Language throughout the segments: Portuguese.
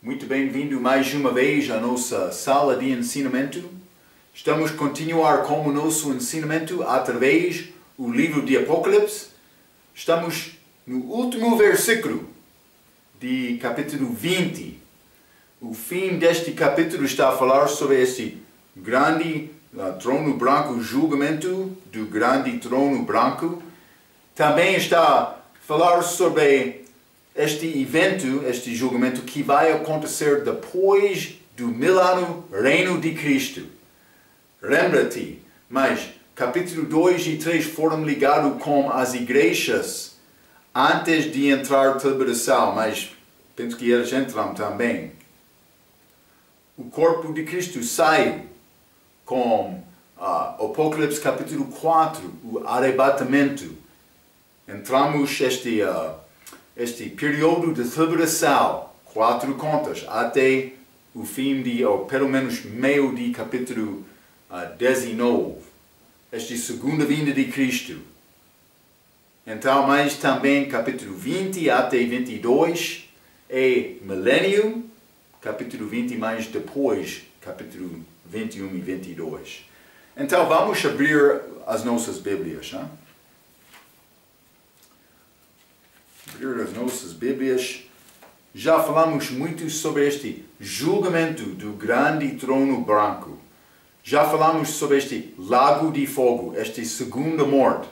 Muito bem-vindo mais uma vez à nossa sala de ensinamento. Estamos a continuar com o nosso ensinamento através do livro de Apocalipse. Estamos no último versículo de capítulo 20. O fim deste capítulo está a falar sobre este grande trono branco, julgamento do grande trono branco. Também está a falar sobre este evento, este julgamento que vai acontecer depois do 1000 anos reino de Cristo. Lembra-te, mas capítulo 2 e 3 foram ligados com as igrejas antes de entrar na tribulação, mas penso que eles entram também. O corpo de Cristo saiu com Apocalipse capítulo 4, o arrebatamento. Entramos este período de tribulação, 4 contas, até o fim ou pelo menos meio de capítulo 19. Esta segunda vinda de Cristo. Então, mas também capítulo 20 até 22 é milênio, capítulo 20 mais depois, capítulo 21 e 22. Então, vamos abrir as nossas Bíblias. Hein? Abrir as nossas Bíblias. Já falamos muito sobre este julgamento do grande trono branco. Já falamos sobre este lago de fogo, esta segunda morte.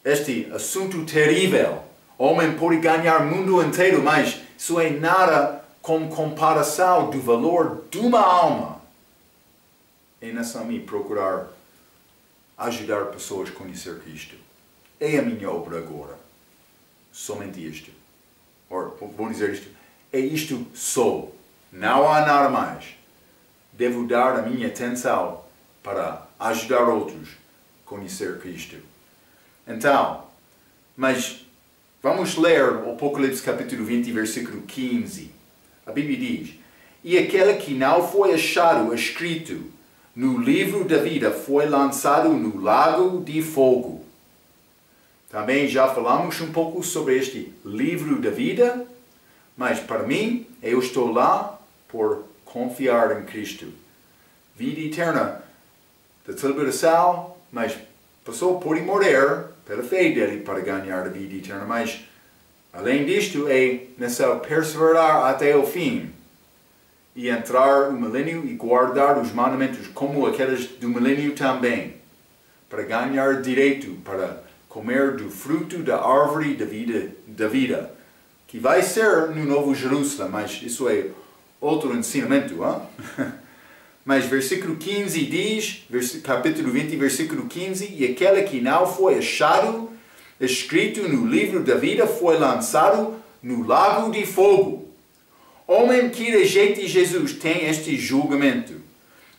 Este assunto terrível. O homem pode ganhar o mundo inteiro, mas isso é nada com comparação do valor de uma alma. É nessa minha procurar ajudar pessoas a conhecer Cristo. É a minha obra agora. Somente isto. Ou, vou dizer isto. É isto só. Não há nada mais. Devo dar a minha atenção para ajudar outros a conhecer Cristo. Então, mas vamos ler o Apocalipse capítulo 20, versículo 15. A Bíblia diz: E aquele que não foi achado escrito no livro da vida foi lançado no lago de fogo. Também já falamos um pouco sobre este livro da vida, mas para mim, eu estou lá por confiar em Cristo. Vida eterna da tribulação, mas a pessoa pode morrer pela fé dele para ganhar a vida eterna, mas além disto é necessário perseverar até o fim e entrar no milênio e guardar os mandamentos como aqueles do milênio também, para ganhar direito para comer do fruto da árvore da vida, que vai ser no Novo Jerusalém, mas isso é outro ensinamento. Hein? Mas versículo 15 diz, capítulo 20, versículo 15, e aquele que não foi achado escrito no livro da vida foi lançado no lago de fogo. Homem que rejeita Jesus tem este julgamento.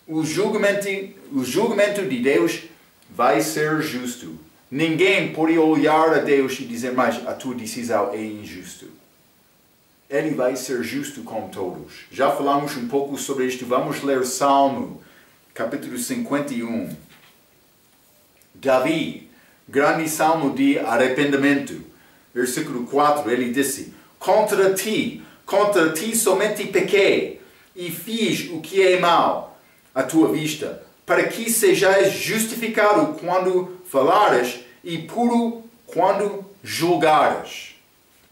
O julgamento de Deus vai ser justo. Ninguém pode olhar a Deus e dizer, mas a tua decisão é injusta. Ele vai ser justo com todos. Já falamos um pouco sobre isto. Vamos ler Salmo, capítulo 51. Davi, grande salmo de arrependimento. Versículo 4, ele disse: contra ti somente pequei, e fiz o que é mal à tua vista, para que sejais justificado quando falares e puro quando julgares.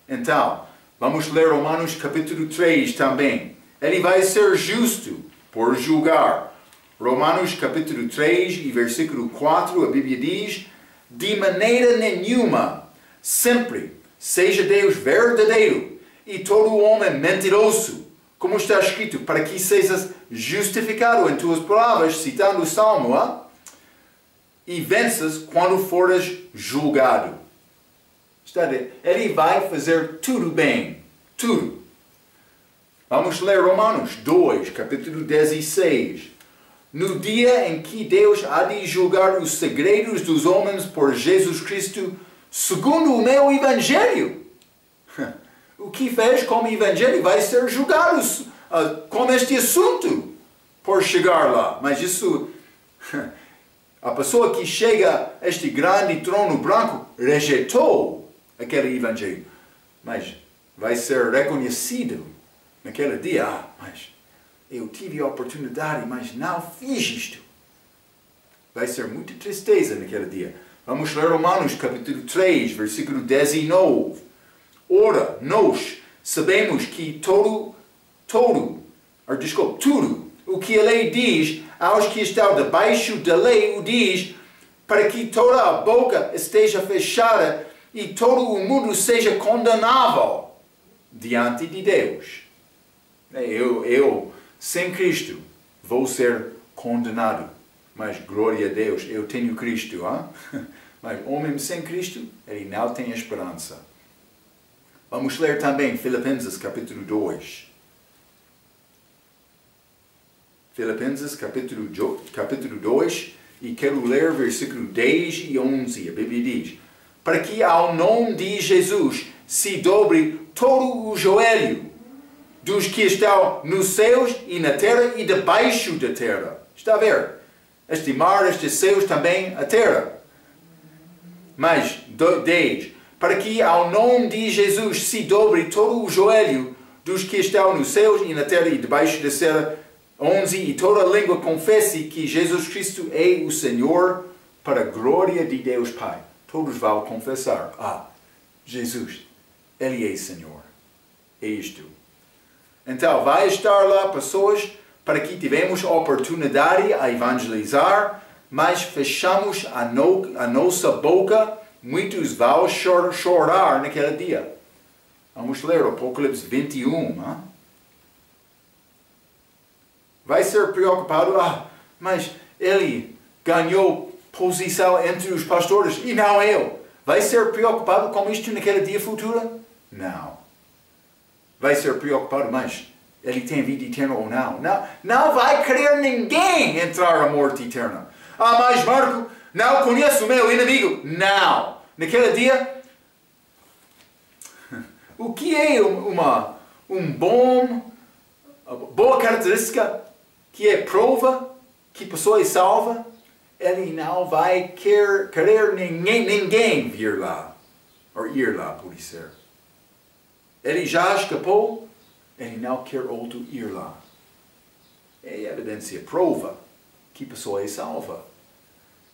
Então, vamos ler Romanos capítulo 3 também. Ele vai ser justo por julgar. Romanos capítulo 3 e versículo 4, a Bíblia diz: de maneira nenhuma, sempre, seja Deus verdadeiro e todo homem mentiroso, como está escrito, para que sejas justificado em tuas palavras, citando o Salmo, e venças quando fores julgado. Ele vai fazer tudo bem. Tudo. Vamos ler Romanos 2, capítulo 16. No dia em que Deus há de julgar os segredos dos homens por Jesus Cristo, segundo o meu Evangelho. O que fez como Evangelho vai ser julgado com este assunto por chegar lá. Mas isso, a pessoa que chega a este grande trono branco rejeitou aquele Evangelho. Mas vai ser reconhecido naquele dia, mas eu tive a oportunidade, mas não fiz isto. Vai ser muita tristeza naquele dia. Vamos ler Romanos capítulo 3, versículo 19. Ora, nós sabemos que tudo o que a lei diz aos que estão debaixo da lei o diz para que toda a boca esteja fechada e todo o mundo seja condenável diante de Deus. Eu, sem Cristo, vou ser condenado. Mas, glória a Deus, eu tenho Cristo. Hein? Mas, homem sem Cristo, ele não tem esperança. Vamos ler também Filipenses capítulo 2. Filipenses capítulo 2, e quero ler versículo 10 e 11. A Bíblia diz: para que ao nome de Jesus se dobre todo o joelho dos que estão nos céus e na terra e debaixo da terra. Está a ver? Este mar, estes céus também, a terra. Mas, 10. Para que ao nome de Jesus se dobre todo o joelho dos que estão nos céus e na terra e debaixo da terra. 11. E toda língua confesse que Jesus Cristo é o Senhor, para a glória de Deus Pai. Todos vão confessar: Jesus, Ele é Senhor. É isto. Então, vai estar lá pessoas para que tivemos oportunidade a evangelizar, mas fechamos a nossa boca. Muitos vão chorar naquele dia. Vamos ler Apocalipse 21. Vai ser preocupado: mas ele ganhou posição entre os pastores e não eu. Vai ser preocupado com isto naquele dia futuro? Não. Vai ser preocupado, mas ele tem vida eterna ou não? Não vai querer ninguém entrar à morte eterna. Mas Marco, não conheço o meu inimigo. Não. Naquele dia, o que é uma boa característica que é prova que a pessoa é salva? Ele não vai querer ninguém vir lá, ou ir lá, pode ser. Ele já escapou, ele não quer outro ir lá. É evidência, prova que a pessoa é salva.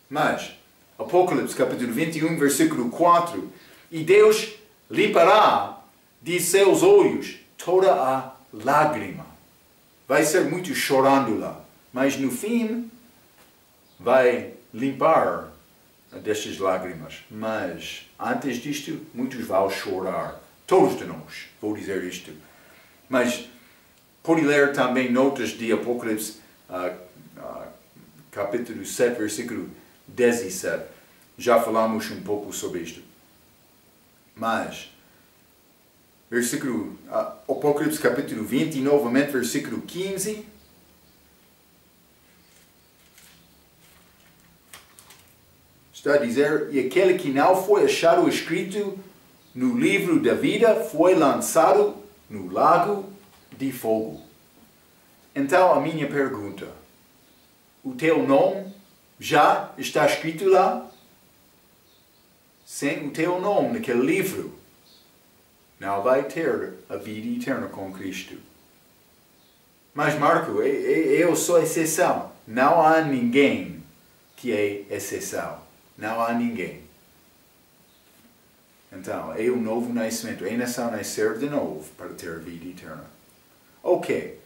Mas, Apocalipse capítulo 21, versículo 4, e Deus limpará de seus olhos toda a lágrima. Vai ser muito chorando lá, mas no fim vai limpar destas lágrimas. Mas antes disto, muitos vão chorar. Todos de nós, vou dizer isto. Mas pode ler também notas de Apocalipse, capítulo 7, versículo 17. Já falamos um pouco sobre isto. Mas, Apocalipse capítulo 20, e novamente versículo 15. Está a dizer: e aquele que não foi achado escrito no livro da vida foi lançado no lago de fogo. Então a minha pergunta: o teu nome já está escrito lá? Sem o teu nome naquele livro, não vai ter a vida eterna com Cristo. Mas Marco, eu sou exceção. Não há ninguém que é exceção. Não há ninguém. Então, é o novo nascimento. É necessário nascer de novo para ter vida eterna. Ok.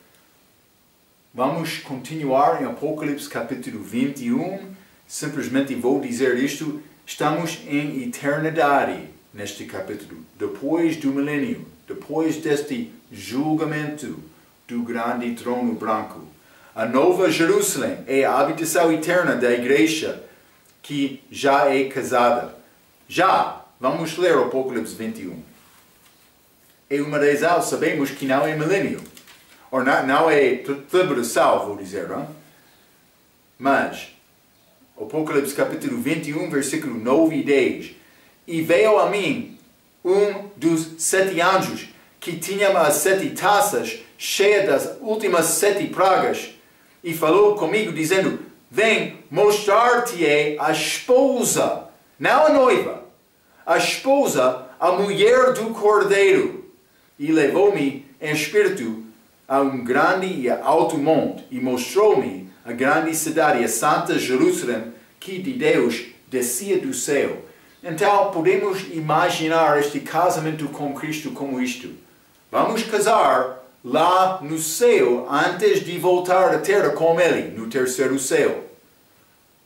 Vamos continuar em Apocalipse capítulo 21. Simplesmente vou dizer isto. Estamos em eternidade neste capítulo. Depois do milênio. Depois deste julgamento do grande trono branco. A nova Jerusalém é a habitação eterna da igreja que já é casada. Vamos ler o Apocalipse 21. É uma razão, sabemos que não é milênio. Ou não é tribulação, vou dizer. Não? Mas, Apocalipse capítulo 21, versículo 9 e 10. E veio a mim dos 7 anjos, que tinha as 7 taças, cheia das últimas 7 pragas, e falou comigo, dizendo: vem mostrar-te-ei a esposa, não a noiva, a esposa, a mulher do Cordeiro. E levou-me em espírito a grande e alto monte e mostrou-me a grande cidade, a santa Jerusalém, que de Deus descia do céu. Então, podemos imaginar este casamento com Cristo como isto. Vamos casar lá no céu antes de voltar à terra com Ele, no terceiro céu.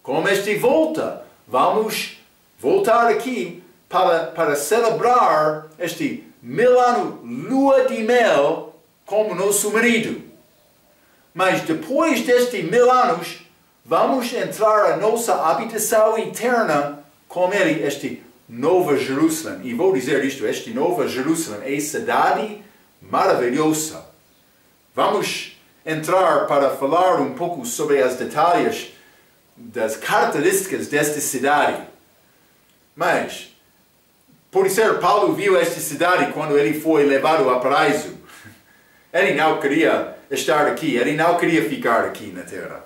Com esta volta, vamos voltar aqui para celebrar este 1000 anos lua de mel como nosso marido. Mas depois destes 1000 anos, vamos entrar a nossa habitação eterna com Ele, esta Nova Jerusalém. E vou dizer isto, esta Nova Jerusalém é cidade maravilhosa. Vamos entrar para falar um pouco sobre os detalhes das características desta cidade. Mas, por ser Paulo viu esta cidade quando ele foi levado ao paraíso. Ele não queria estar aqui, ele não queria ficar aqui na terra.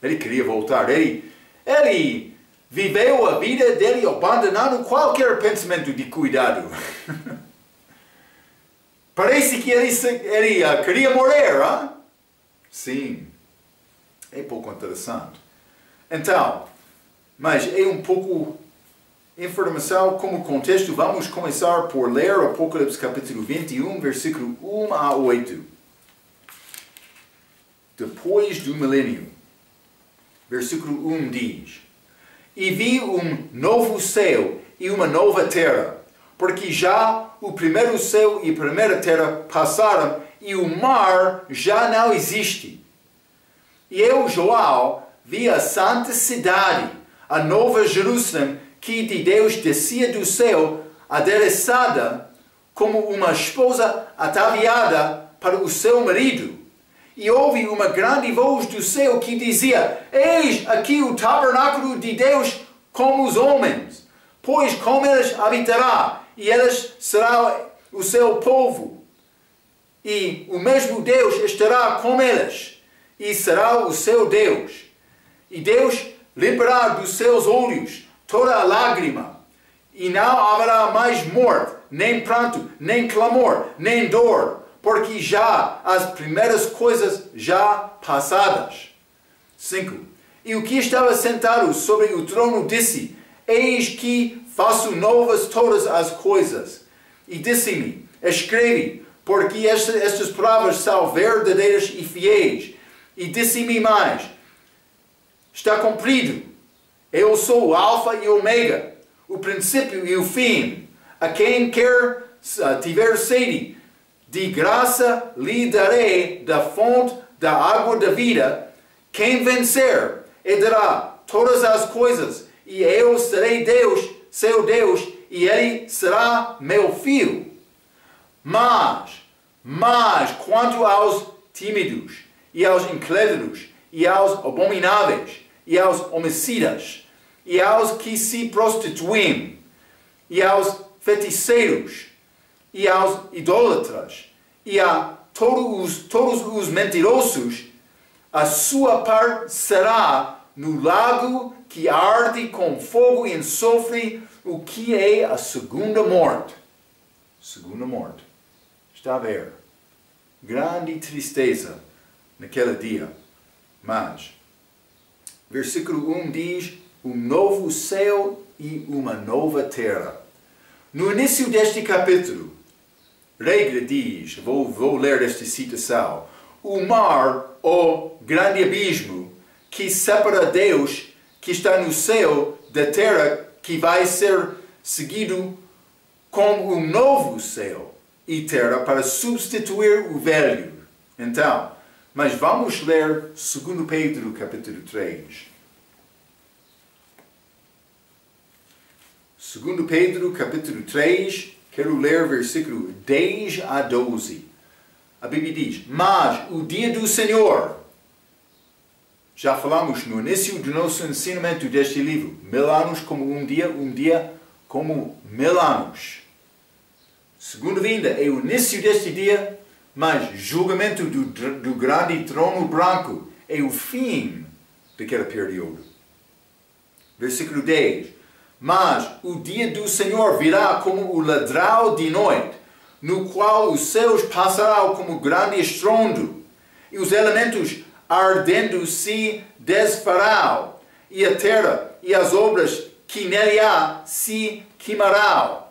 Ele queria voltar. Ele viveu a vida dele abandonando qualquer pensamento de cuidado. Parece que ele queria morrer, hein? Sim. É pouco interessante. Então, mas é um pouco informação como contexto. Vamos começar por ler Apocalipse capítulo 21, versículo 1 a 8. Depois do milênio. Versículo 1 diz: E vi um novo céu e uma nova terra, porque já o primeiro céu e a primeira terra passaram e o mar já não existe. E eu, João, vi a santa cidade, a nova Jerusalém, que de Deus descia do céu, adereçada como uma esposa ataviada para o seu marido. E ouvi uma grande voz do céu que dizia: Eis aqui o tabernáculo de Deus com os homens, pois com eles habitará, e eles serão o seu povo. E o mesmo Deus estará com eles, e será o seu Deus. E Deus limpará dos seus olhos toda a lágrima, e não haverá mais morte, nem pranto, nem clamor, nem dor, porque já as primeiras coisas já passadas. 5. E o que estava sentado sobre o trono disse: Eis que faço novas todas as coisas. E disse-me: Escreve, porque estas palavras são verdadeiras e fiéis. E disse-me mais: Está cumprido. Eu sou o Alfa e o Ômega, o princípio e o fim. A quem quer tiver sede, de graça lhe darei da fonte da água da vida. Quem vencer, herdará todas as coisas, e eu serei Deus, seu Deus, e ele será meu filho. Mas quanto aos tímidos, e aos incrédulos, e aos abomináveis, e aos homicidas, e aos que se prostituem, e aos feiticeiros, e aos idólatras, e a todos os mentirosos, a sua parte será no lago que arde com fogo e enxofre, o que é a segunda morte. Segunda morte. Está a ver? Grande tristeza naquele dia. Mas, versículo 1 diz: um novo céu e uma nova terra. No início deste capítulo, regra diz, vou ler esta citação: o mar, o grande abismo, que separa Deus, que está no céu, da terra, que vai ser seguido como um novo céu e terra para substituir o velho. Então, mas vamos ler 2 Pedro capítulo 3. 2 Pedro capítulo 3, quero ler versículo 10 a 12. A Bíblia diz: Mas o dia do Senhor, já falamos no início do nosso ensinamento deste livro, 1000 anos como um dia como 1000 anos. Segunda vinda é o início deste dia, mas julgamento do grande trono branco é o fim daquele período. Versículo 10. Mas o dia do Senhor virá como o ladrão de noite, no qual os céus passarão como grande estrondo, e os elementos ardendo se desfarão, e a terra e as obras que nele há se queimarão.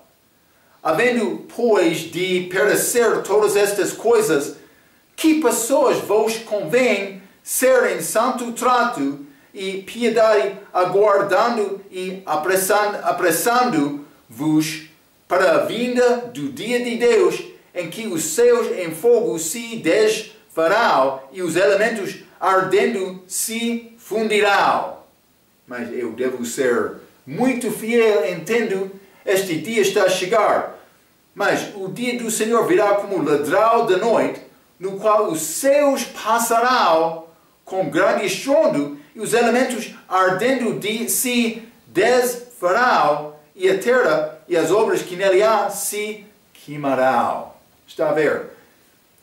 Havendo, pois, de perecer todas estas coisas, que pessoas vos convém ser em santo trato e piedade, aguardando e apressando-vos para a vinda do dia de Deus, em que os céus em fogo se desfarão e os elementos ardendo se fundirão. Mas eu devo ser muito fiel, entendo, este dia está a chegar. Mas o dia do Senhor virá como ladrão da noite, no qual os céus passarão com grande estrondo, e os elementos ardendo se desfarão, e a terra e as obras que nele há se queimarão. Está a ver?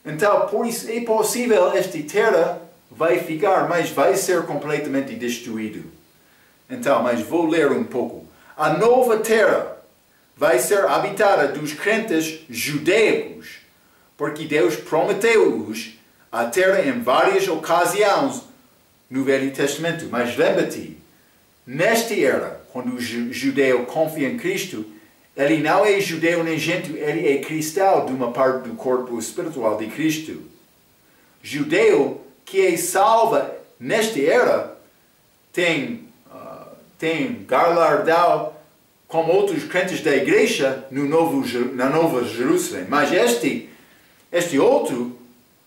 Então, por isso é possível esta terra vai ficar, mas vai ser completamente destruído. Então, mas vou ler um pouco. A nova terra vai ser habitada dos crentes judaicos, porque Deus prometeu-os a terra em várias ocasiões no Velho Testamento. Mas lembra-te, nesta era, quando o judeu confia em Cristo, ele não é judeu nem gentio, ele é cristão de uma parte do corpo espiritual de Cristo. Judeu que é salvo nesta era tem galardão como outros crentes da igreja na Nova Jerusalém. Mas este outro,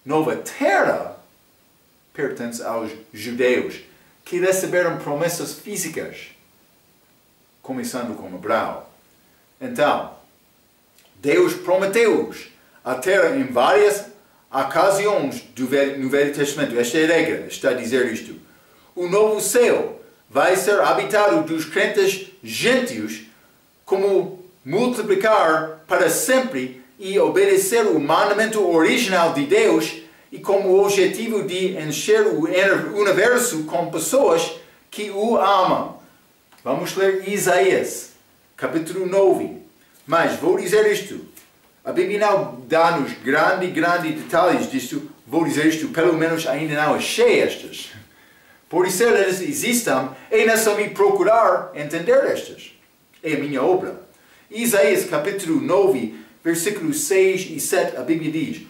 nova terra, pertence aos judeus que receberam promessas físicas, começando com Abraão. Então, Deus prometeu-os a terra em várias ocasiões no Velho Testamento. Esta é a regra, está a dizer isto. O novo céu vai ser habitado dos crentes gentios, como multiplicar para sempre e obedecer o mandamento original de Deus, e como objetivo de encher o universo com pessoas que o amam. Vamos ler Isaías, capítulo 9. Mas vou dizer isto. A Bíblia não dá-nos grande detalhes disto. Vou dizer isto, pelo menos ainda não achei estas. Por isso elas existem, e não só me procurar entender estas. É a minha obra. Isaías capítulo 9, versículos 6 e 7, a Bíblia diz: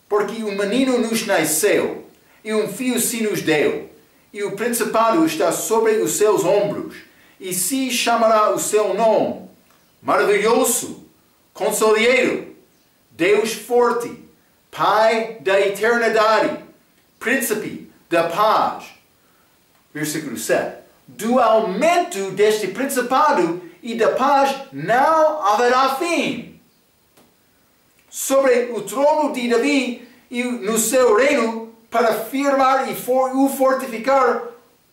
Porque um menino nos nasceu, e um filho se nos deu, e o principado está sobre os seus ombros, e se chamará o seu nome, Maravilhoso, Conselheiro, Deus Forte, Pai da Eternidade, Príncipe da Paz. Versículo 7. Do aumento deste principado e da paz não haverá fim. Sobre o trono de Davi e no seu reino, para firmar e o fortificar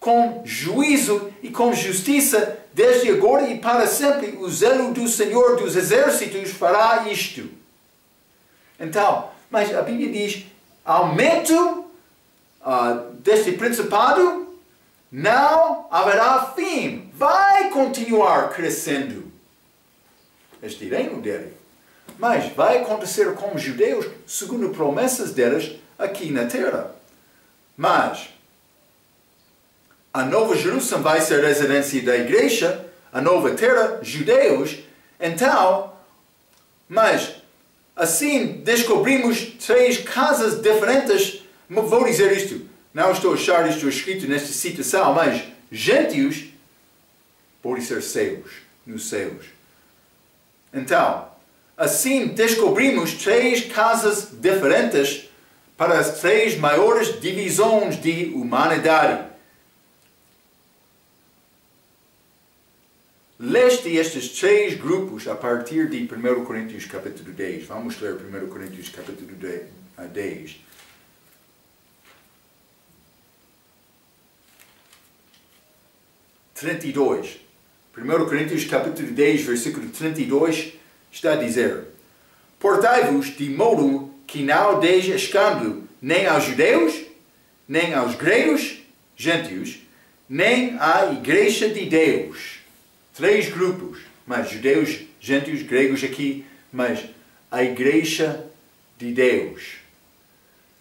com juízo e com justiça, desde agora e para sempre, o zelo do Senhor dos Exércitos fará isto. Então, mas a Bíblia diz, aumento deste principado, não haverá fim. Vai continuar crescendo este reino dele. Mas vai acontecer com os judeus, segundo promessas deles, aqui na terra. Mas a Nova Jerusalém vai ser residência da igreja, a nova terra, judeus. Então, mas assim descobrimos três casas diferentes. Vou dizer isto. Não estou a achar isto escrito nesta citação, mas gentios podem ser céus, nos céus. Então, assim descobrimos três casas diferentes para as três maiores divisões de humanidade. Leste estes três grupos a partir de 1 Coríntios capítulo 10. Vamos ler 1 Coríntios capítulo 10. (32) 1 Coríntios capítulo 10, versículo 32, está a dizer: Portai-vos de modo que não deis escândalo nem aos judeus, nem aos gregos, gentios, nem à igreja de Deus. Três grupos, mas judeus, gentios, gregos aqui, mas a igreja de Deus.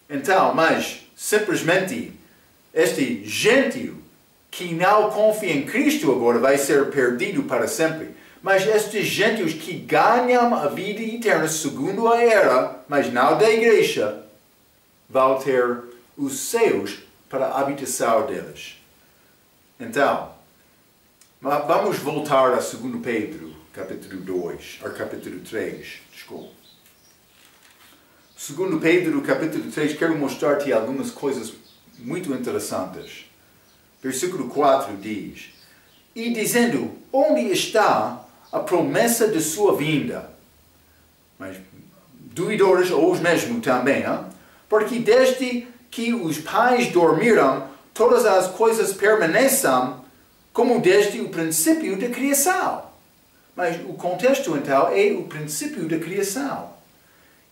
Então, mas simplesmente este gentio que não confia em Cristo agora vai ser perdido para sempre. Mas estes gentios que ganham a vida eterna segundo a era, mas não da igreja, vão ter os céus para a habitação deles. Então, vamos voltar a 2 Pedro, capítulo 2, ou capítulo 3, desculpa. 2 Pedro, capítulo 3, quero mostrar-te algumas coisas muito interessantes. Versículo 4 diz: E dizendo, onde está a promessa de sua vinda? Mas duvidores hoje mesmo também, hein? Porque desde que os pais dormiram, todas as coisas permanecem como desde o princípio da criação. Mas o contexto então é o princípio da criação.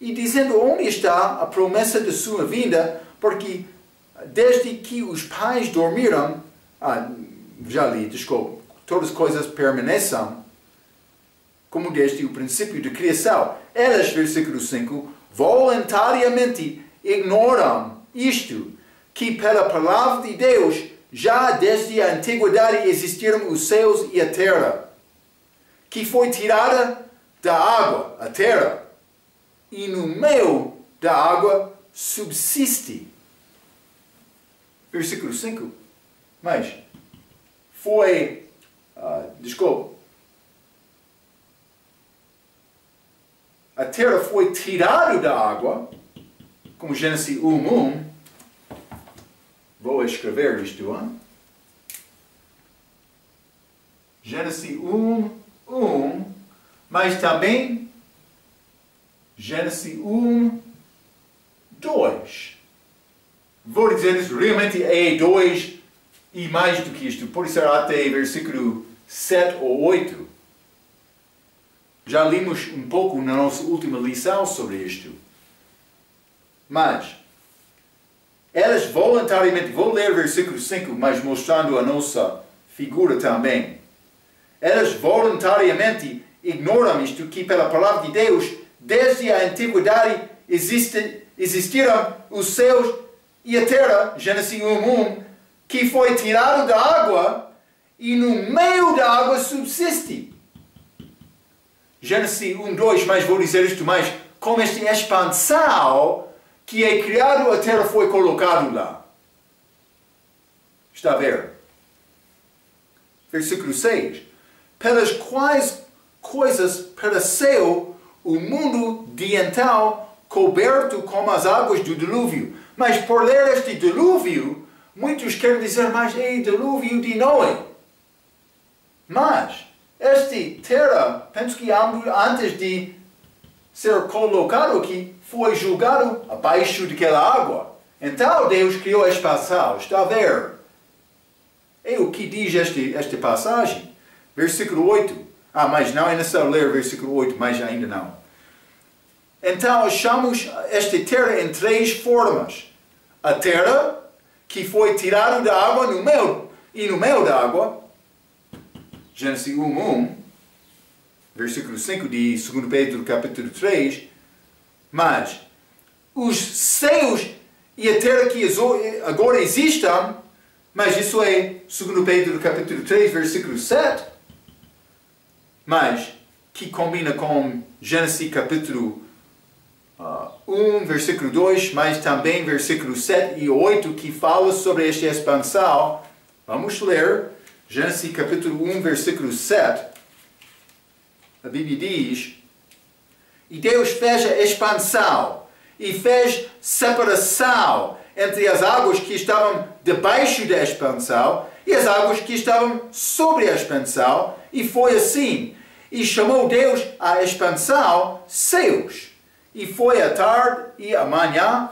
E dizendo onde está a promessa de sua vinda, porque desde que os pais dormiram, já li, desculpa, todas as coisas permanecem como desde o princípio da criação. Elas, versículo 5, voluntariamente ignoram isto, que pela palavra de Deus, já desde a antiguidade existiram os céus e a terra, que foi tirada da água, a terra, e no meio da água subsiste. Versículo 5. Mas foi, a terra foi tirada da água, como Gênesis 1:1. Vou escrever isto, hein? Gênesis 1:1, mas também Gênesis 1:2. Vou dizer isso, realmente é 2 e mais do que isto. Pode ser até versículo 7 ou 8. Já limos um pouco na nossa última lição sobre isto. Mas, elas voluntariamente, vou ler versículo 5, mas mostrando a nossa figura também. Elas voluntariamente ignoram isto, que pela palavra de Deus, desde a antiguidade existiram os céus e a terra, Gênesis 1:1, que foi tirado da água e no meio da água subsiste. Gênesis 1:2, mas vou dizer isto mais, como esta expansão que é criado, a terra foi colocado lá. Está a ver? Versículo 6. Pelas quais coisas pereceu o mundo de então, coberto com as águas do dilúvio. Mas por ler este dilúvio, muitos querem dizer, mas é o dilúvio de Noé. Mas, esta terra, penso que antes de ser colocado aqui, foi julgado abaixo daquela água. Então Deus criou a expansão. Está a ver? É o que diz esta passagem. Versículo 8. Mas não é necessário ler versículo 8, mas ainda não. Então achamos esta terra em 3 formas. A terra que foi tirada da água no meio da água. Gênesis 1:1. Versículo 5 de 2 Pedro capítulo 3. Mas os céus e a terra que agora existem, mas isso é 2 Pedro capítulo 3, versículo 7, mas que combina com Gênesis capítulo 1, versículo 2, mas também versículo 7 e 8, que fala sobre esta expansão. Vamos ler Gênesis capítulo 1, versículo 7. A Bíblia diz: E Deus fez a expansão e fez separação entre as águas que estavam debaixo da expansão e as águas que estavam sobre a expansão, e foi assim. E chamou Deus a expansão céus. E foi a tarde e a manhã,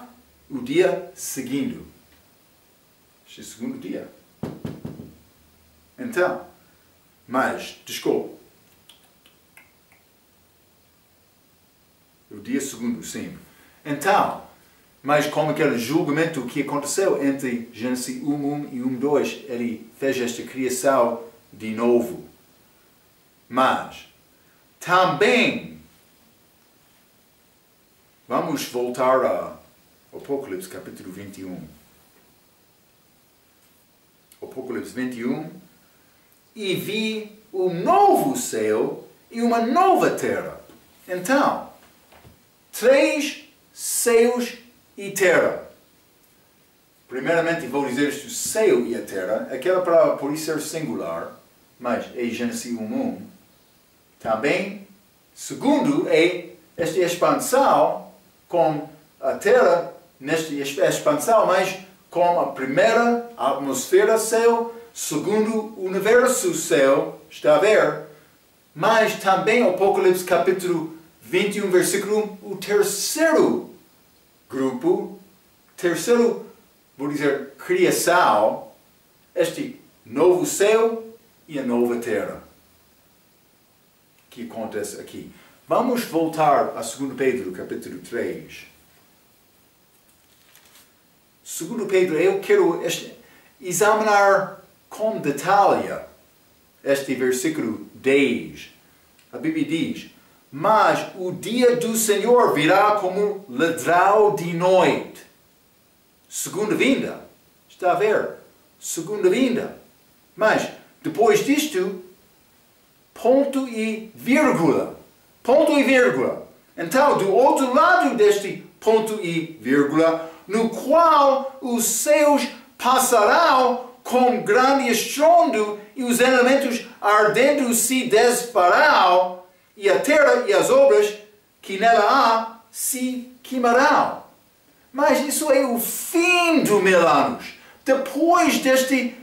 o dia seguindo. Este é o segundo dia. Então, mas, desculpa. O dia segundo, sim. Então, mas como aquele julgamento que aconteceu entre Gênesis 1:1 e 1:2, ele fez esta criação de novo. Mas, também, Vamos voltar a Apocalipse capítulo 21. Apocalipse 21. E vi um novo céu e uma nova terra. Então, 3 céus e terra. Primeiramente vou dizer isto, o céu e a terra, aquela palavra pode ser singular, mas é Gênesis 1:1. Também, segundo, é esta expansão com a terra, nesta expansão, mas com a primeira atmosfera céu, segundo o universo céu, está a ver? Mas também Apocalipse capítulo 21, versículo 1, o terceiro grupo, vou dizer, criação, este novo céu e a nova terra, que acontece aqui. Vamos voltar a 2 Pedro, capítulo 3. 2 Pedro, eu quero examinar com detalhe este versículo 10. A Bíblia diz: mas o dia do Senhor virá como ladrão de noite. Segunda vinda. Está a ver? Segunda vinda. Mas, depois disto, ponto e vírgula. Ponto e vírgula. Então, do outro lado deste ponto e vírgula, no qual os céus passarão com grande estrondo e os elementos ardendo se desfarão, e a terra e as obras que nela há se queimarão. Mas isso é o fim do 1000 anos. Depois deste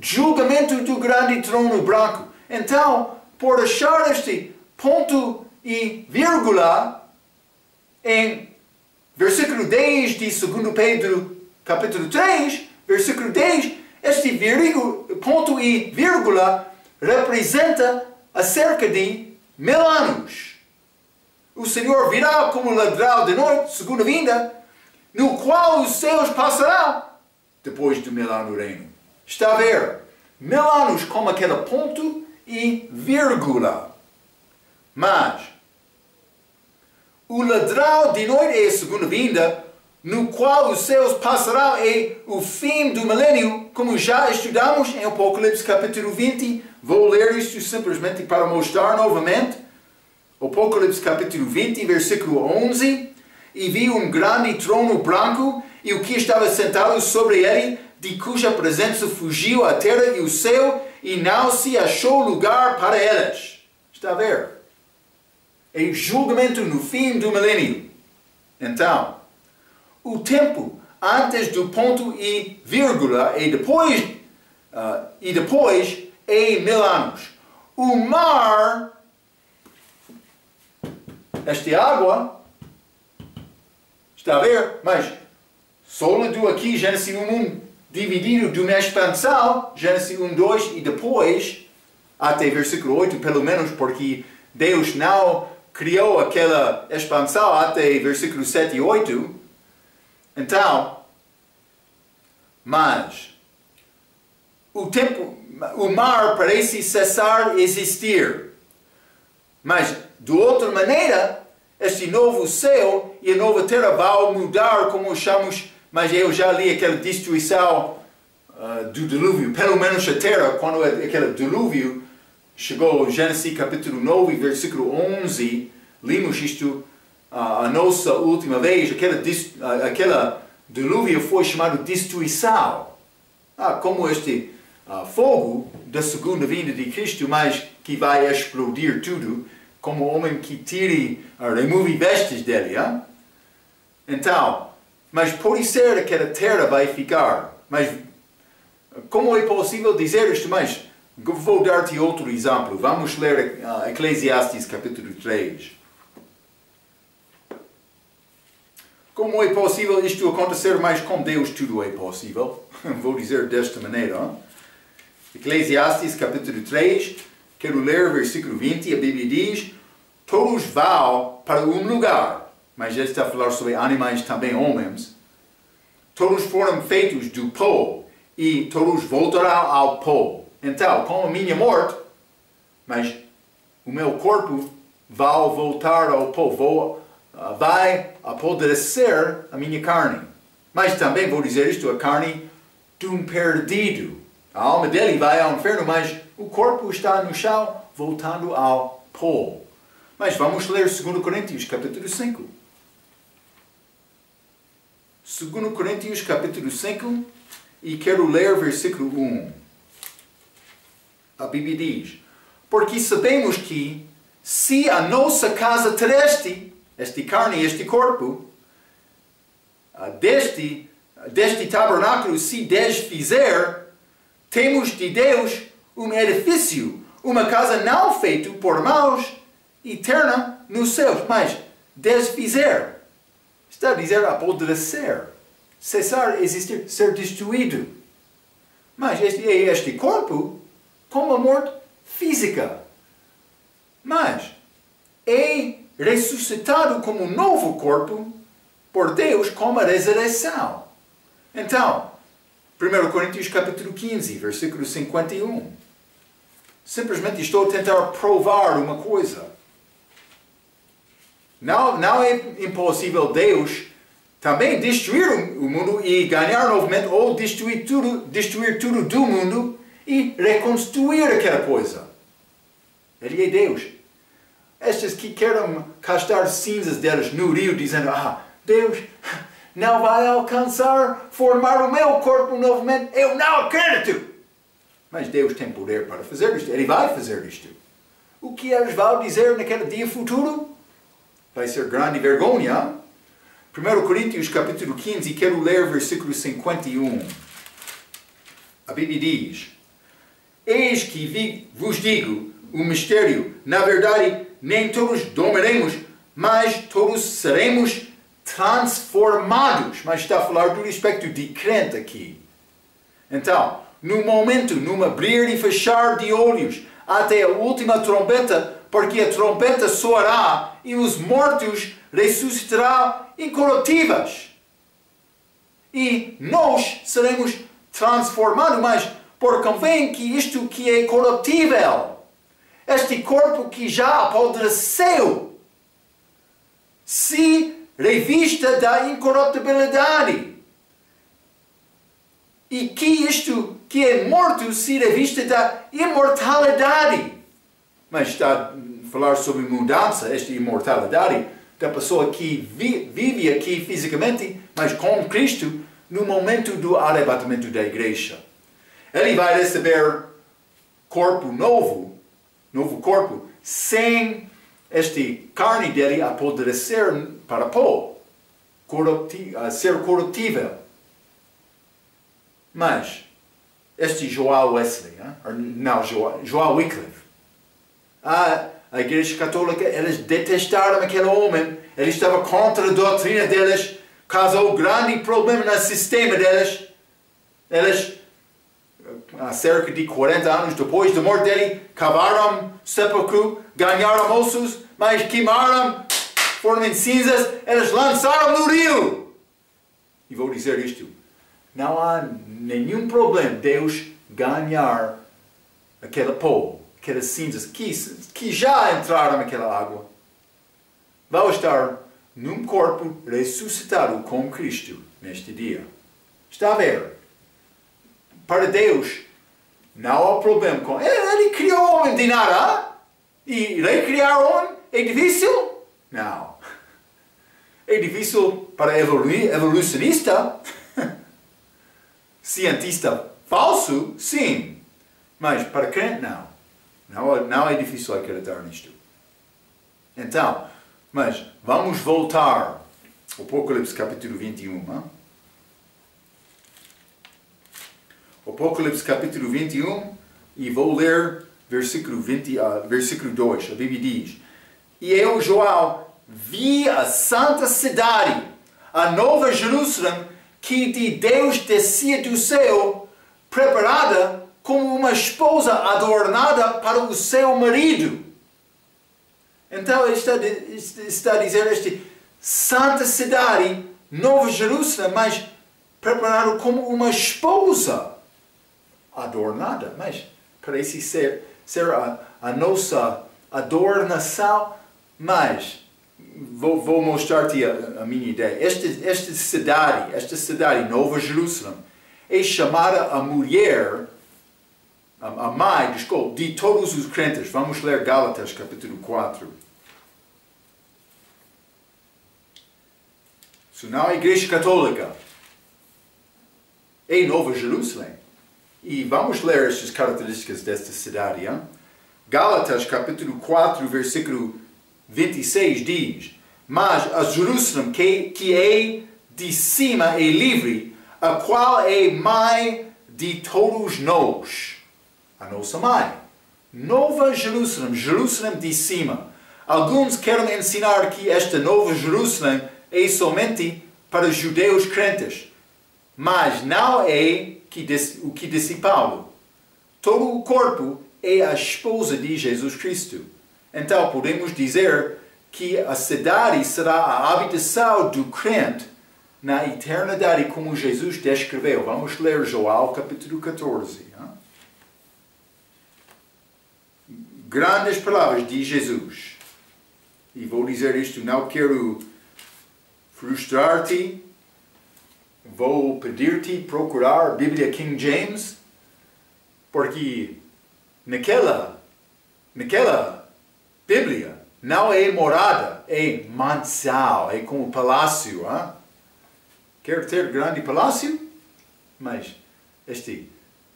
julgamento do grande trono branco. Então, por achar este ponto e vírgula em versículo 10 de 2 Pedro, capítulo 3, versículo 10, este ponto e vírgula representa acerca de 1000 anos. O Senhor virá como ladrão de noite, segunda vinda, no qual os céus passarão depois do 1000 anos reino. Está a ver? 1000 anos como aquele ponto e vírgula. Mas o ladrão de noite é a segunda vinda, no qual os céus passarão é o fim do milênio, como já estudamos em Apocalipse capítulo 20. Vou ler isto simplesmente para mostrar novamente. Apocalipse capítulo 20, versículo 11. E vi um grande trono branco, e o que estava sentado sobre ele, de cuja presença fugiu a terra e o céu, e não se achou lugar para eles. Está a ver? É julgamento no fim do milênio. Então, o tempo antes do ponto e vírgula e depois é 1000 anos. O mar, esta água, está a ver? Mas sólido aqui, Gênesis 1:1, dividido de uma expansão, Gênesis 1:2, e depois, até versículo 8, pelo menos, porque Deus não criou aquela expansão até versículo 7 e 8. Então, mas o mar parece cessar de existir. Mas, de outra maneira, este novo céu e a nova terra vão mudar, como chamamos, mas eu já li aquela destruição do dilúvio, pelo menos a terra, quando aquele dilúvio chegou, Gênesis capítulo 9, versículo 11, limos isto a nossa última vez, aquela dilúvio foi chamado destruição. Como este fogo da segunda vinda de Cristo, mas que vai explodir tudo, como o homem que remove vestes dele. Então, mas pode ser que a terra vai ficar. Mas como é possível dizer isto? Mas vou dar-te outro exemplo. Vamos ler Eclesiastes capítulo 3. Como é possível isto acontecer? Mas com Deus tudo é possível. Vou dizer desta maneira. Eclesiastes capítulo 3, quero ler versículo 20, a Bíblia diz: todos vão para um lugar, mas ele está a falar sobre animais também, homens. Todos foram feitos do pó, e todos voltarão ao pó. Então, com a minha morte, mas o meu corpo vai voltar ao pó, vou vai apodrecer a minha carne. Mas também vou dizer isto, a carne de um perdido. A alma dele vai ao inferno, mas o corpo está no chão, voltando ao pó. Mas vamos ler 2 Coríntios, capítulo 5. 2 Coríntios, capítulo 5, e quero ler versículo 1. A Bíblia diz: porque sabemos que, se a nossa casa terrestre, esta carne, este corpo, deste tabernáculo se desfizer, temos de Deus um edifício, uma casa não feita por mãos, eterna nos céus. Mas desfizer está a dizer apodrecer, cessar, existir, ser destruído. Mas este corpo, com a morte física, mas é ressuscitado como um novo corpo por Deus com a ressurreição. Então, 1 Coríntios capítulo 15, versículo 51. Simplesmente estou a tentar provar uma coisa. Não é impossível Deus também destruir o mundo e ganhar novamente, ou destruir tudo do mundo e reconstruir aquela coisa. Ele é Deus. Estes que querem castar cinzas deles no rio, dizendo: Deus não vai alcançar formar o meu corpo novamente, eu não acredito. Mas Deus tem poder para fazer isto, Ele vai fazer isto. O que eles vão dizer naquele dia futuro? Vai ser grande vergonha. 1 Coríntios capítulo 15, quero ler versículo 51. A Bíblia diz: eis que vos digo um mistério, na verdade nem todos dormiremos, mas todos seremos transformados. Mas está a falar do aspecto de crente aqui. Então, no momento, num abrir e fechar de olhos, até a última trombeta, porque a trombeta soará e os mortos ressuscitarão incorruptíveis. E nós seremos transformados, mas por convém que isto que é corruptível, este corpo que já apodreceu, se revista da incorruptibilidade. E que isto que é morto se revista da imortalidade. Mas está a falar sobre mudança, esta imortalidade da pessoa que vive aqui fisicamente, mas com Cristo no momento do arrebatamento da igreja. Ele vai receber corpo novo corpo, sem esta carne dele apodrecer para pó, ser corruptível. Mas este Joel Wesley, Joel Wycliffe, a Igreja Católica, eles detestaram aquele homem, ele estava contra a doutrina deles, causou um grande problema no sistema deles. Eles, há cerca de 40 anos depois da morte dele, cavaram sepulcro, ganharam ossos, mas queimaram, foram em cinzas, eles lançaram no rio. E vou dizer isto: não há nenhum problema Deus ganhar aquele pó, aquelas cinzas que já entraram naquela água. Vai estar num corpo ressuscitado com Cristo neste dia. Está a ver? Para Deus não há problema com... Ele criou o homem de nada. E recriar o homem é difícil? Não. É difícil para evolucionista. Cientista falso, sim. Mas para crente, não. Não é difícil acreditar nisto. Então, mas vamos voltar ao Apocalipse capítulo 21. Apocalipse capítulo 21, e vou ler versículo 2. A Bíblia diz: e eu, João, vi a santa cidade, a nova Jerusalém, que de Deus descia do céu, preparada como uma esposa adornada para o seu marido. Então ele está a dizer esta santa cidade, nova Jerusalém, mas preparada como uma esposa adornada. Mas parece ser a nossa adornação, mas vou mostrar-te a minha ideia. Esta cidade, Nova Jerusalém, é chamada a mulher, a mãe, desculpa, de todos os crentes. Vamos ler Gálatas, capítulo 4. Isso não é a Igreja Católica. É Nova Jerusalém. E vamos ler estas características desta cidade. Hein? Gálatas, capítulo 4, versículo 26 diz: Mas a Jerusalém que é de cima é livre, a qual é mãe de todos nós. A nossa mãe. Nova Jerusalém, Jerusalém de cima. Alguns querem ensinar que esta Nova Jerusalém é somente para os judeus crentes. Mas não é o que disse Paulo. Todo o corpo é a esposa de Jesus Cristo. Então podemos dizer que a cidade será a habitação do crente na eternidade como Jesus descreveu. Vamos ler João capítulo 14. Hein? Grandes palavras de Jesus. E vou dizer isto, não quero frustrar-te. Vou pedir-te procurar a Bíblia King James, porque naquela Bíblia não é morada, é mansão, é como palácio. Hein? Quer ter grande palácio? Mas este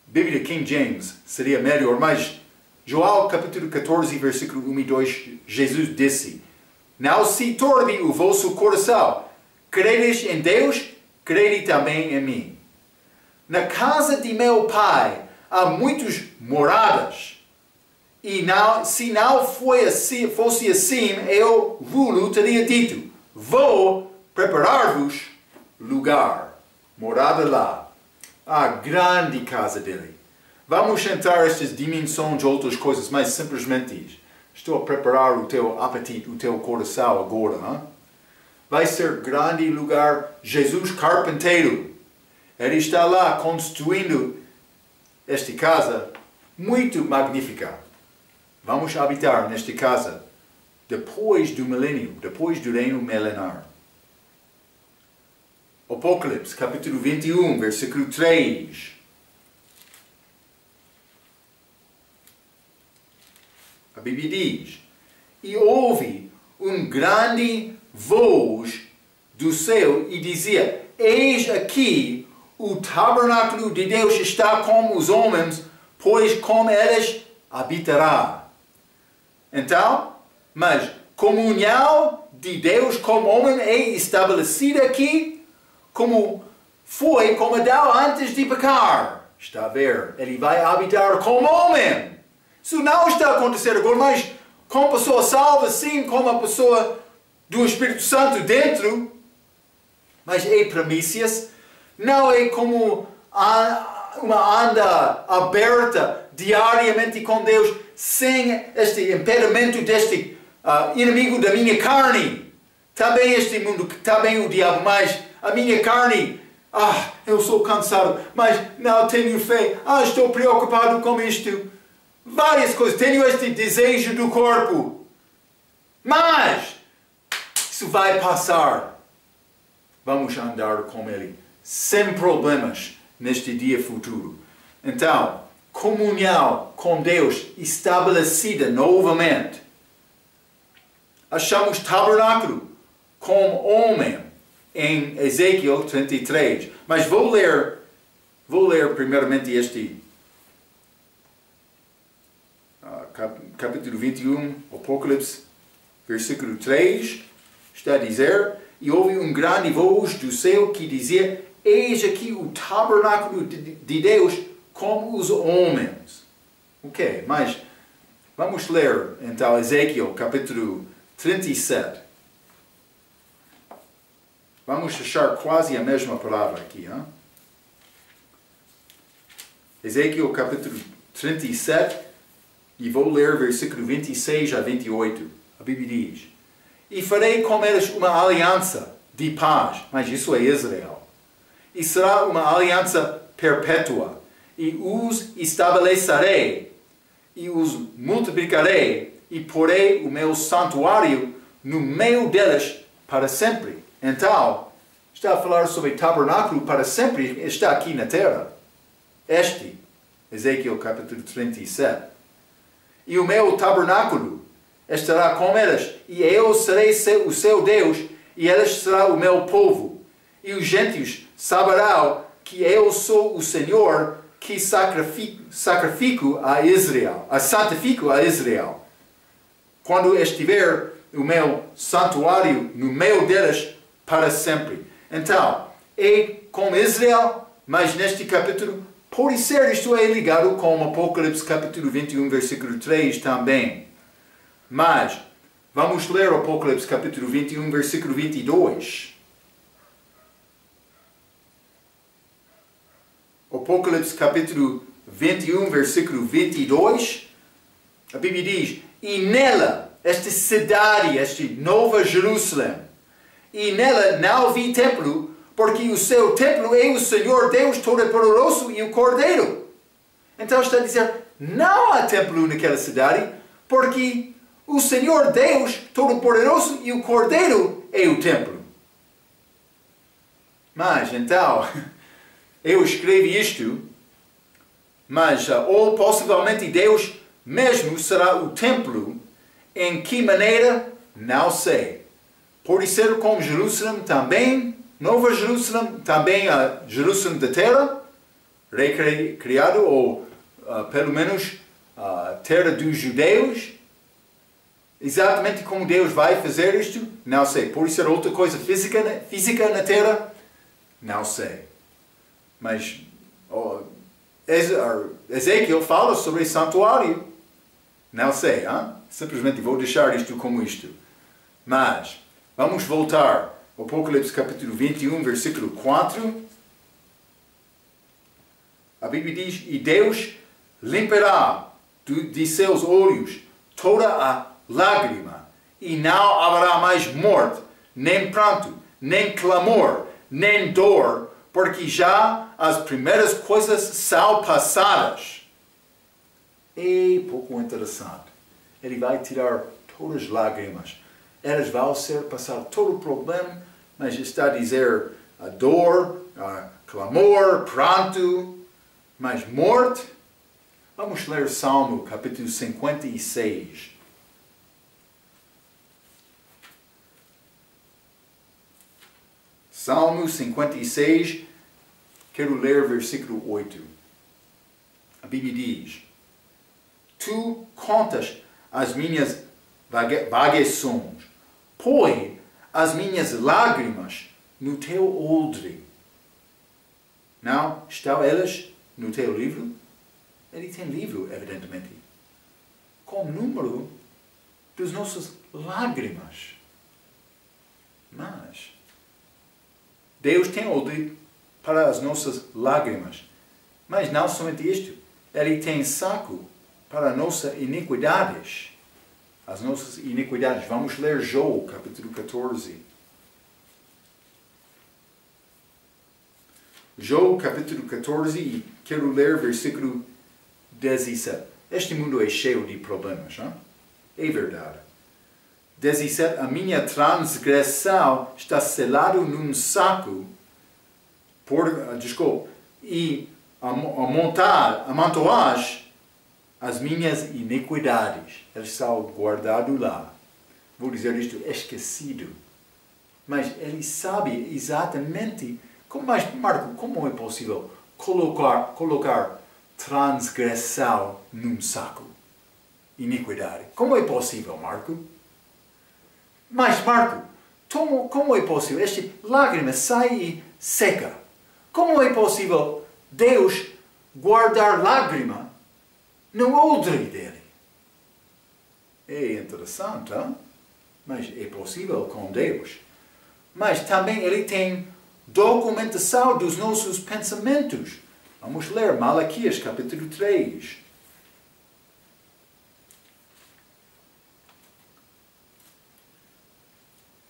Bíblia King James seria melhor. Mas João capítulo 14, versículo 1 e 2, Jesus disse: Não se turbe o vosso coração. Credes em Deus? Crede também em mim. Na casa de meu pai há muitas moradas. E não, se não fosse assim, eu vos teria dito: Vou preparar-vos lugar. Morada lá. A grande casa dele. Vamos entrar estas dimensões de outras coisas, mas simplesmente estou a preparar o teu apetite, o teu coração agora. Hein? Vai ser grande lugar. Jesus carpinteiro. Ele está lá construindo esta casa muito magnífica. Vamos habitar nesta casa depois do milênio, depois do reino milenar. Apocalipse, capítulo 21, versículo 3. A Bíblia diz: E houve grande voz do céu e dizia: Eis aqui o tabernáculo de Deus está com os homens, pois com eles habitará. Então, mas comunhão de Deus com o homem é estabelecida aqui como foi com Adão antes de pecar. Está a ver? Ele vai habitar com o homem. Isso não está a acontecer agora, mas com a pessoa salva, sim, com a pessoa do Espírito Santo dentro. Mas é premissas. Não é como uma anda aberta diariamente com Deus, sem este impedimento deste inimigo da minha carne. Também este mundo, também o diabo, mas a minha carne, eu sou cansado, mas não tenho fé, estou preocupado com isto. Várias coisas, tenho este desejo do corpo. Mas isso vai passar. Vamos andar com Ele sem problemas neste dia futuro. Então, comunhão com Deus estabelecida novamente. Achamos tabernáculo com homem em Ezequiel 33. Mas vou ler primeiramente este capítulo 21, Apocalipse, versículo 3. Está a dizer: E houve grande voz do céu que dizia: Eis aqui o tabernáculo de Deus com os homens. Ok, mas vamos ler então Ezequiel capítulo 37. Vamos achar quase a mesma palavra aqui. Hein? Ezequiel capítulo 37 e vou ler versículo 26 a 28. A Bíblia diz: E farei com eles uma aliança de paz. Mas isso é Israel. E será uma aliança perpétua. E os estabelecerei. E os multiplicarei. E porei o meu santuário no meio deles para sempre. Então, está a falar sobre tabernáculo para sempre, está aqui na terra. Ezequiel capítulo 37. E o meu tabernáculo estará com eles, e eu serei o seu Deus, e eles serão o meu povo. E os gentios saberão que eu sou o Senhor, que santifico a Israel. Quando estiver o meu santuário no meio deles para sempre. Então, é com Israel, mas neste capítulo, pode ser isto é ligado com Apocalipse capítulo 21, versículo 3 também. Mas, vamos ler Apocalipse capítulo 21, versículo 22. Apocalipse capítulo 21, versículo 22. A Bíblia diz, e nela, esta cidade, esta Nova Jerusalém, e nela não vi templo, porque o seu templo é o Senhor Deus Todo-Poderoso e o Cordeiro. Então está a dizer, não há templo naquela cidade, porque o Senhor Deus Todo-Poderoso e o Cordeiro é o templo. Mas então, eu escrevi isto, mas ou possivelmente Deus mesmo será o templo, em que maneira? Não sei. Pode ser como Jerusalém também, Nova Jerusalém, também a Jerusalém da terra, recriado, ou pelo menos a terra dos judeus. Exatamente como Deus vai fazer isto? Não sei. Pode ser outra coisa física na terra? Não sei. Mas Ezequiel fala sobre santuário. Não sei, hein? Simplesmente vou deixar isto como isto. Mas, vamos voltar ao Apocalipse capítulo 21, versículo 4. A Bíblia diz, e Deus limpará de seus olhos toda a lágrima, e não haverá mais morte, nem pranto, nem clamor, nem dor, porque já as primeiras coisas são passadas. É pouco interessante. Ele vai tirar todas as lágrimas. Elas vão passar todo o problema, mas está a dizer a dor, a clamor, pranto, mas morte. Vamos ler Salmo capítulo 56. Salmo 56, quero ler versículo 8. A Bíblia diz, tu contas as minhas vagueções, põe as minhas lágrimas no teu odre. Não estão elas no teu livro? Ele tem livro, evidentemente, com o número das nossas lágrimas. Mas Deus tem odre para as nossas lágrimas. Mas não somente isto. Ele tem saco para as nossas iniquidades. As nossas iniquidades. Vamos ler João, capítulo 14. João, capítulo 14, e quero ler versículo 17. Este mundo é cheio de problemas, não? É verdade. 17. A minha transgressão está selada num saco, e amontoas as minhas iniquidades. Eles são guardados lá. Vou dizer isto, esquecido. Mas ele sabe exatamente. Mas, Marco, como é possível colocar transgressão num saco? Iniquidade. Como é possível, Marco? Mas, Marco, como é possível? Esta lágrima sai e seca. Como é possível Deus guardar lágrima no odre dele? É interessante, hein? Mas é possível com Deus. Mas também ele tem documentação dos nossos pensamentos. Vamos ler Malaquias, capítulo 3.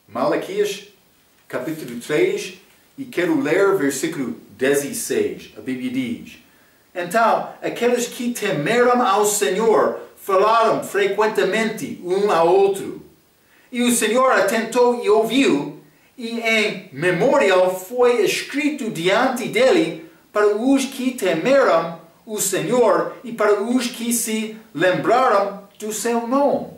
Malaquias, capítulo 3, e quero ler versículo 16. A Bíblia diz, então, aqueles que temeram ao Senhor falaram frequentemente um ao outro, E o Senhor atentou e ouviu, e em memorial foi escrito diante dele para os que temeram o Senhor e para os que se lembraram do seu nome.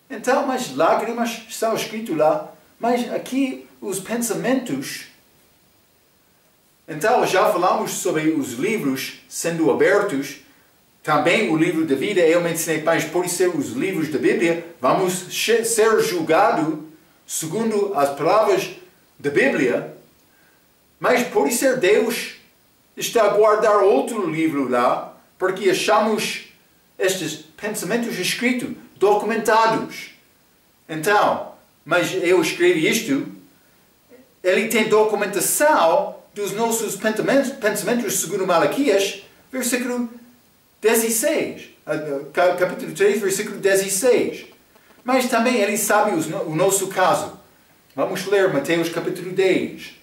Então, mas lágrimas estão escrito lá, mas aqui os pensamentos. Então, já falamos sobre os livros sendo abertos. Também o livro da vida, eu mencionei, mas por ser os livros da Bíblia, vamos ser julgados segundo as palavras da Bíblia. Mas por ser Deus está a guardar outro livro lá, porque achamos estes pensamentos escritos, documentados. Então, mas eu escrevi isto, ele tem documentação dos nossos pensamentos segundo Malaquias, versículo 16, capítulo 3, versículo 16. Mas também ele sabe o nosso caso. Vamos ler Mateus capítulo 10.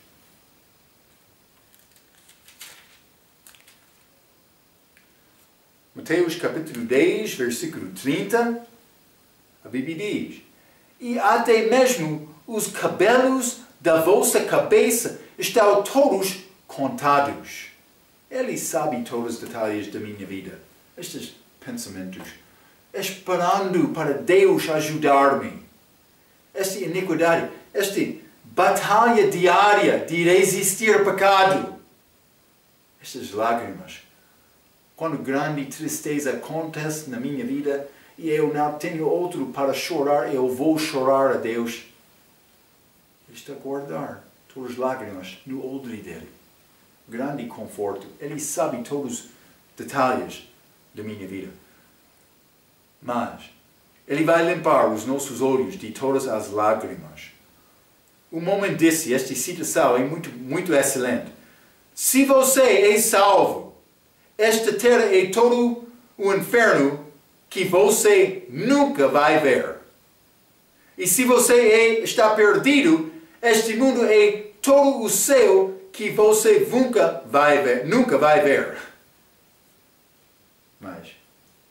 Mateus capítulo 10, versículo 30, a Bíblia diz: e até mesmo os cabelos da vossa cabeça estão todos contados. Ele sabe todos os detalhes da minha vida. Estes pensamentos. Esperando para Deus ajudar-me. Esta iniquidade. Esta batalha diária de resistir ao pecado. Estas lágrimas. Quando grande tristeza acontece na minha vida e eu não tenho outro para chorar, eu vou chorar a Deus. Ele está a guardar todas as lágrimas no odre dele. Grande conforto. Ele sabe todos os detalhes da minha vida. Mas ele vai limpar os nossos olhos de todas as lágrimas. O momento desse, esta citação é muito excelente. Se você é salvo, esta terra é todo o inferno que você nunca vai ver. E se você está perdido, este mundo é todo o céu que você nunca vai ver. Mas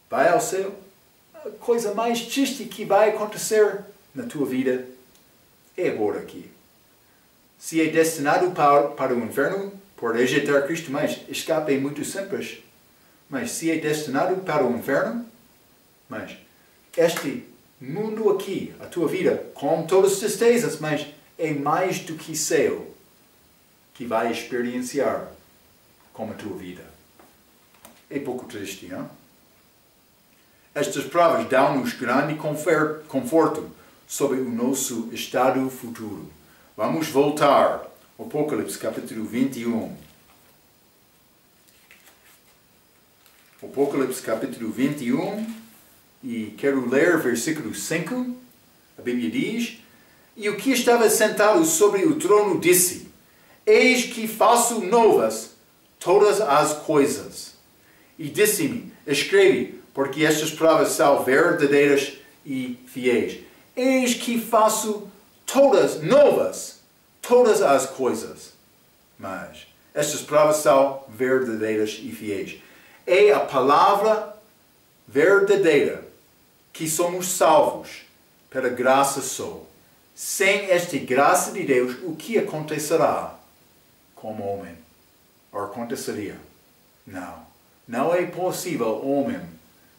vai ao céu. A coisa mais triste que vai acontecer na tua vida é agora aqui. Se é destinado para o inferno, por rejeitar Cristo, mas escape é muito simples. Mas se é destinado para o inferno, mas este mundo aqui, a tua vida, com todas as tristezas, mas é mais do que céu que vai experienciar como a tua vida. É pouco triste, não? Estas provas dão-nos grande conforto sobre o nosso estado futuro. Vamos voltar ao Apocalipse capítulo 21. Apocalipse capítulo 21, e quero ler versículo 5. A Bíblia diz: e o que estava sentado sobre o trono disse: eis que faço novas todas as coisas. E disse-me: escreve, porque estas provas são verdadeiras e fiéis. Eis que faço novas todas as coisas. Mas estas provas são verdadeiras e fiéis. É a palavra verdadeira que somos salvos pela graça só. Sem esta graça de Deus, o que acontecerá como homem? Ou aconteceria? Não. Não é possível homem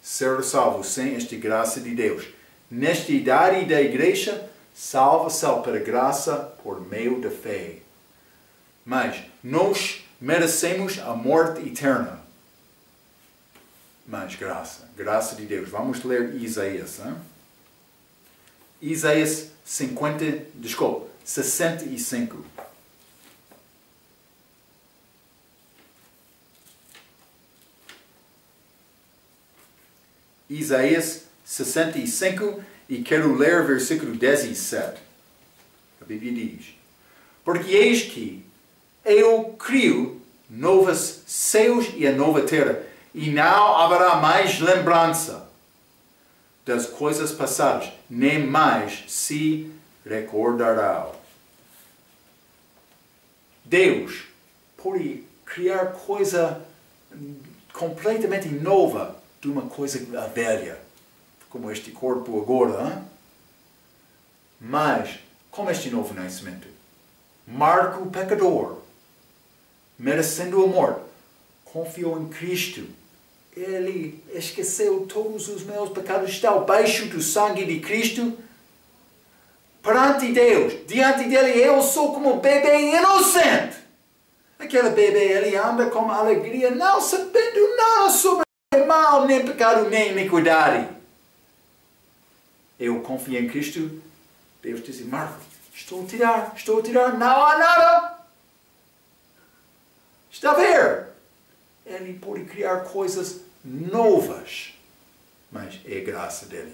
ser salvo sem esta graça de Deus. Nesta idade da igreja, salva-se pela graça por meio da fé. Mas nós merecemos a morte eterna. Mas graça de Deus. Vamos ler Isaías. Hein? Isaías 65. Isaías 65, e quero ler versículo 17. A Bíblia diz: porque eis que eu crio novos céus e a nova terra, e não haverá mais lembrança das coisas passadas, nem mais se recordará. Deus pode criar coisa completamente nova de uma coisa velha, como este corpo agora. Hein? Mas, como este novo nascimento? Marca o pecador, merecendo a morte, confiou em Cristo. Ele esqueceu todos os meus pecados, está abaixo do sangue de Cristo. Perante Deus, diante dele, eu sou como um bebê inocente. Aquele bebê, ele anda com alegria, não sabendo nada sobre mal, nem pecado, nem iniquidade. Eu confio em Cristo. Deus disse, Marco, estou a tirar, não há nada. Está a ver? Ele pode criar coisas novas, mas é graça dele.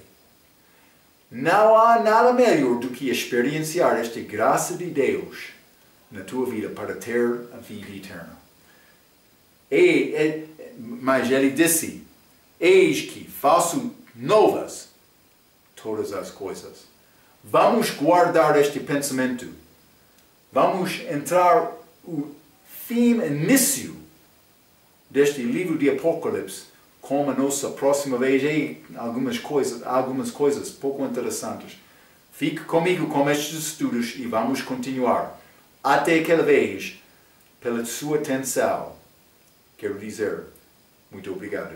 Não há nada melhor do que experienciar esta graça de Deus na tua vida para ter a vida eterna. Mas ele disse, eis que faço novas todas as coisas. Vamos guardar este pensamento. Vamos entrar o início deste livro de Apocalipse como a nossa próxima vez. E algumas coisas pouco interessantes. Fique comigo com estes estudos e vamos continuar. Até aquela vez, pela sua atenção, quero dizer muito obrigado.